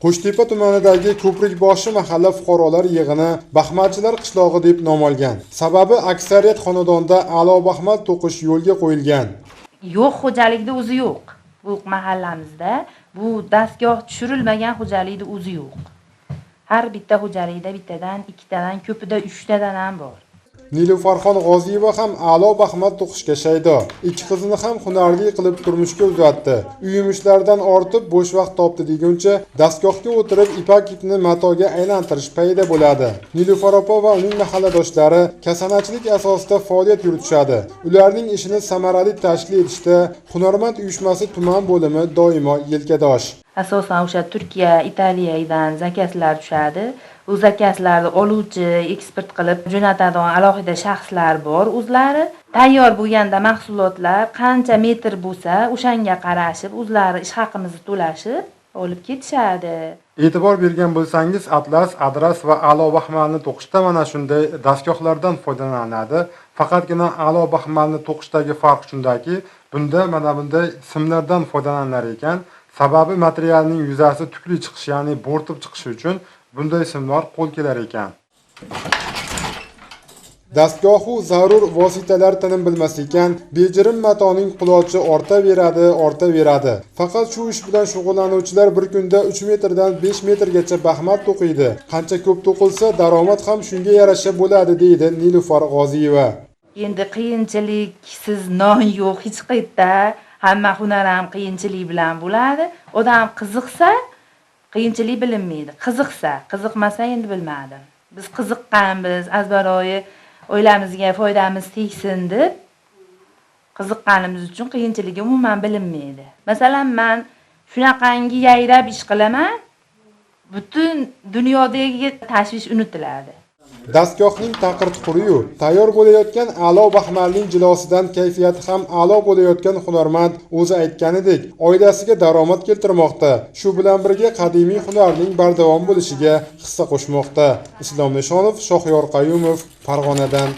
Qo'shtepa tumanidagi Ko'prikboshi mahalla fuqarolar yig'ini Baxmalchilar qishlog'i deb nom olgan. Sababi aksariyat xonadonda a'lo baxmal to'qish yo'lga qo'yilgan. Yo'q, xo'jalikda o'zi yo'q. Bu mahallamizda bu dastgoh tushirilmagan xo'jalikda o'zi yo'q. Har bitta xo'jalikda bittadan, ikkitadan, ko'pida 3 tadan ham bor. Nilufarxon G'oziyeva ham a'lo baxmal to'qishga shaydo. Ikki qizini ham hunarli qilib turmushga uzatdi. Uyimishlardan ortib bo'sh vaqt topdi deguncha dastgohga o'tirib ipak ipni matoga aylantirish payida bo'ladi. Nilufar opa va uning mahalladoshlari kasanachilik asosida faoliyat yuritishadi. Ularning ishini samarali tashkil etishda Hunarmand uyushmasi tuman bo'limi doimo yelkadosh. Asosan o'sha Turkiya, Italiyadan zakazlar tushadi. U zakazlarni oluvchi, eksport qilib jo'natadigan alohida shaxslar bor o'zlari. Tayyor bo'lganda mahsulotlar qancha metr bo'lsa, o'shanga qarashib, o'zlari ish haqimizni to'lashib olib ketishadi. E'tibor bergan bo'lsangiz, atlas, adras va a'lo baxmalni to'qishda mana shunday dastgohlardan foydalanadi. Faqatgina a'lo baxmalni to'qishdagi farq shundaki, bunda mana bunday simlardan foydalanar ekan. Sababi materialning yuzasi tukli chiqishi, ya'ni bo'rtib chiqishi uchun bunday simlar qo'l kelar ekan. Dastgohu zarur vositalar tinim bilmas ekan, bejirim matoning qulochi ortaveradi. Faqat shu ish bilan shug'ullanuvchilar bir kunda 3 metrdan 5 metrgacha baxmal to'qiydi. Qancha ko'p to'qilsa, daromad ham shunga yarasha bo'ladi, deydi Nilufar G'oziyeva. Endi qiyinchiliksiz non yo'q hech qayerda. Hamma hunar ham qiyinchilik bilan bo'ladi. Odam qiziqsa, qiyinchilik bilinmaydi. Qiziqmasa endi bilmadim. Biz qiziqqanmiz, azbaroyi oilamizga foydamiz tegsin deb qiziqqanimiz uchun qiyinchiligi umuman bilinmaydi. Masalan, men shunaqangi yayrab ish qilaman, butun dunyodagi tashvish unutiladi. Dastgohning taqir-tuquri-yu, tayyor bo'layotgan a'lo baxmalning jilosidan kayfiyati ham a'lo bo'layotgan hunarmand o'zi aytganidek, oilasiga daromad keltirmoqda. Shu bilan birga qadimiy hunarning bardavom bo'lishiga hissa qo'shmoqda. Islom Nishonov, Shohyor Qayumov, Farg'onadan.